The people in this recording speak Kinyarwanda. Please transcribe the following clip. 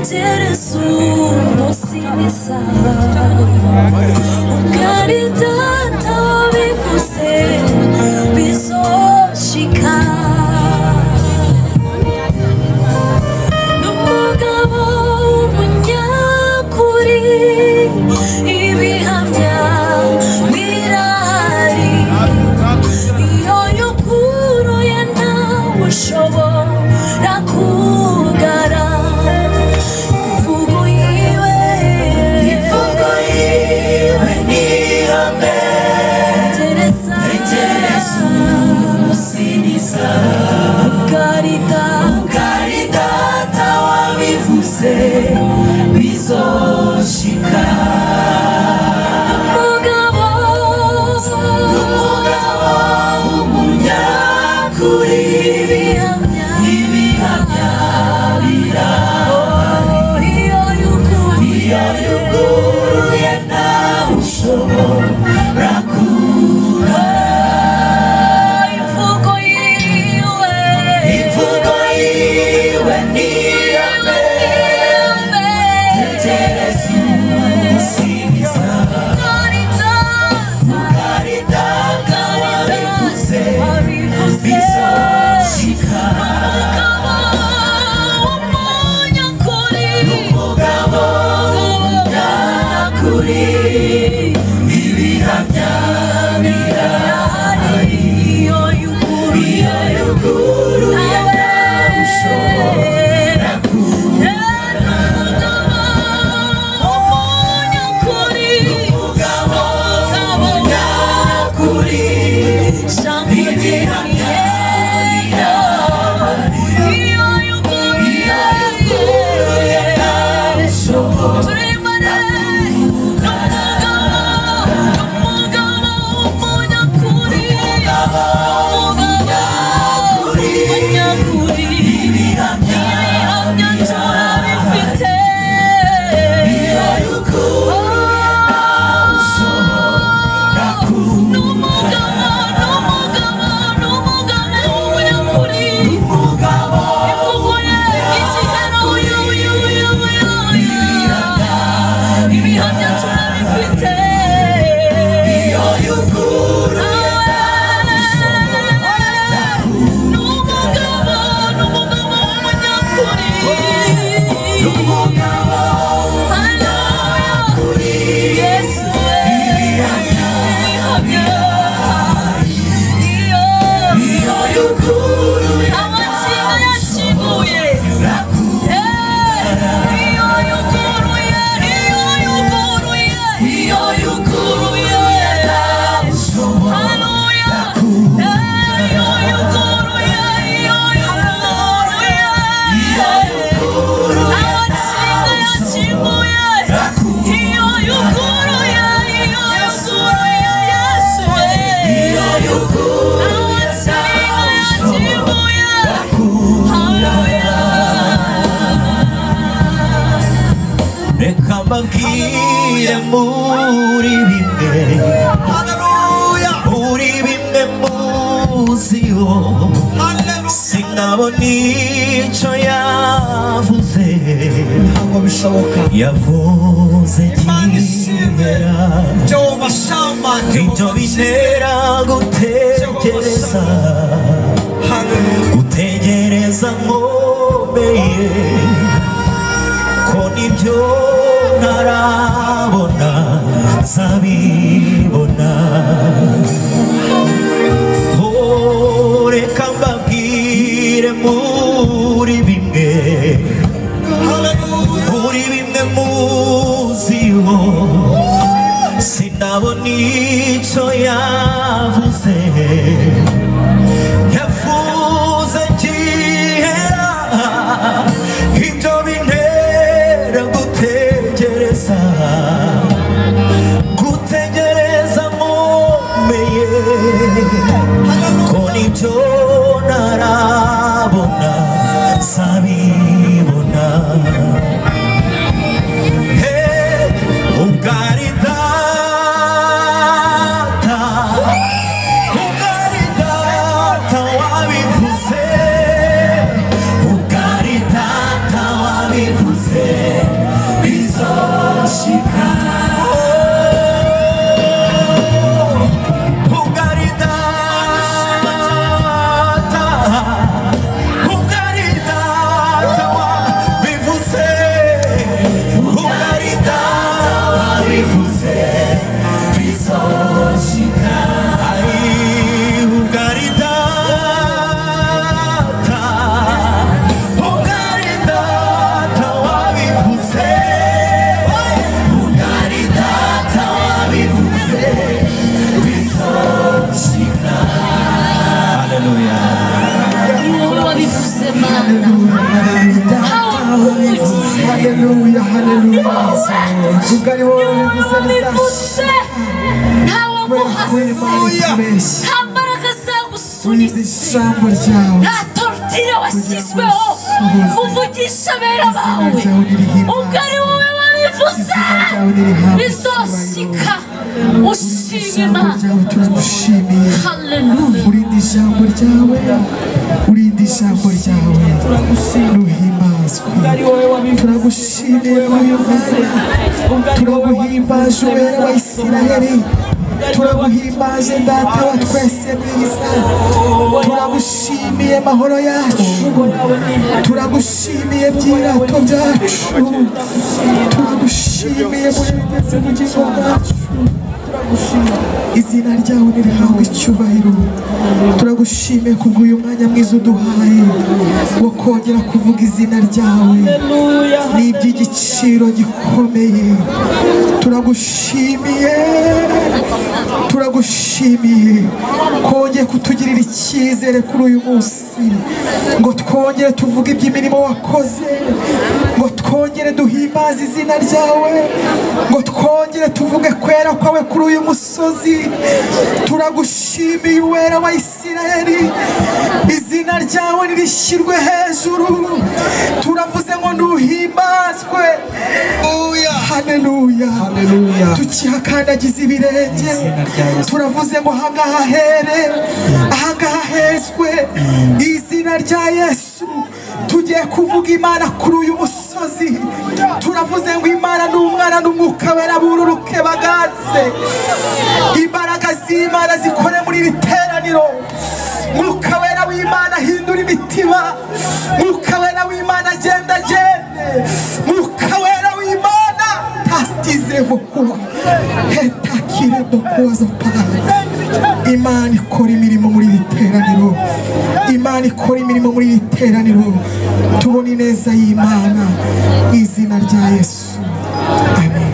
Teterezo musinisa Ukaridata bivuse bizoshika Numugabo w'umunyakuri ibihamya birahari iyo yukuruye ntawe ushobora kugara Ukaridata wabivuze bizoshika Numugabo w'umunyakuri ibihamya birahari iyo yukuruye ntawe ushobora kugara ibihamya birahari iyo yukuruye ntawe ushobora kugara umugabo w'umunyakuri ibihamya birahari iyo yukuruye ntawe ushobora Mbabwire muri bimwe muri bimwe muziho sinabona icyo yavuze yavuze kibera ibyo bintera gutegereza nkomeye ko nibyo ntarabona nzabibona reka mbabwire muri bimwe muziho sinabona icyo yavuze yavuze kihera ibyo bintera gutegereza nkomeye ko nibyo ntarabona nzabibona haleluya haleluya ugari wowe bivuze ntawe muhase nta mbaraga zagusunitse nta tortire washyizweho muvugisha abera bawe ugari wowe wabivuze bizoshika ushima turagushimiye haleluya urinde ijambo ryawe urinde ijambo ryawe ruhimbazwe turagushimiye wabivuze turaguhimbaje ubera wa Isiraheli turaguhimbaje data wa twese mwiza turagushimiye mahoro yacu turagushimiye byirato byacu turagushimiye muri bigeze mu bugingo bwacu izina ryawe nirihabwe icyubahiro turagushimiye kubw'uyu mwanya mwiza uduhaye wo kongera kuvuga izina ryawe ni iby'igiciro gikomeye turagushimiye kongeye kutugirira icyizere kuri uyu munsi ngo twongere tuvuge iby'imirimo wakoze ngo twongere duhimbaze izina ryawe ngo twongere tuvuge kwera kwawe kuri uyu musozi turagushimiye uwera wa Isiraheli izina ryawe nirishyirwe hejuru turavuze ngo ntuhimbazwe haleluya tukihakandagiza ibirenge turavuze ngo ahangaha here ahangaha hezwe izina rya Yesu tugiye kuvuga Imana kuri uyu musozi turavuze ngo Imana n'umwana n'umwuka wera bururuke baganze imbaraga z'Imana zikore muri iri teraniro mwuka wera w'Imana hindura imitima mwuka wera w'Imana agenda mwuka wera w'Imana tastize vokua hetakire vokua zopara Imana ikora imirimo muri iri teraniro Imana ikora imirimo muri iri teraniro tubona ineza y'Imana izina rya Yesu amen.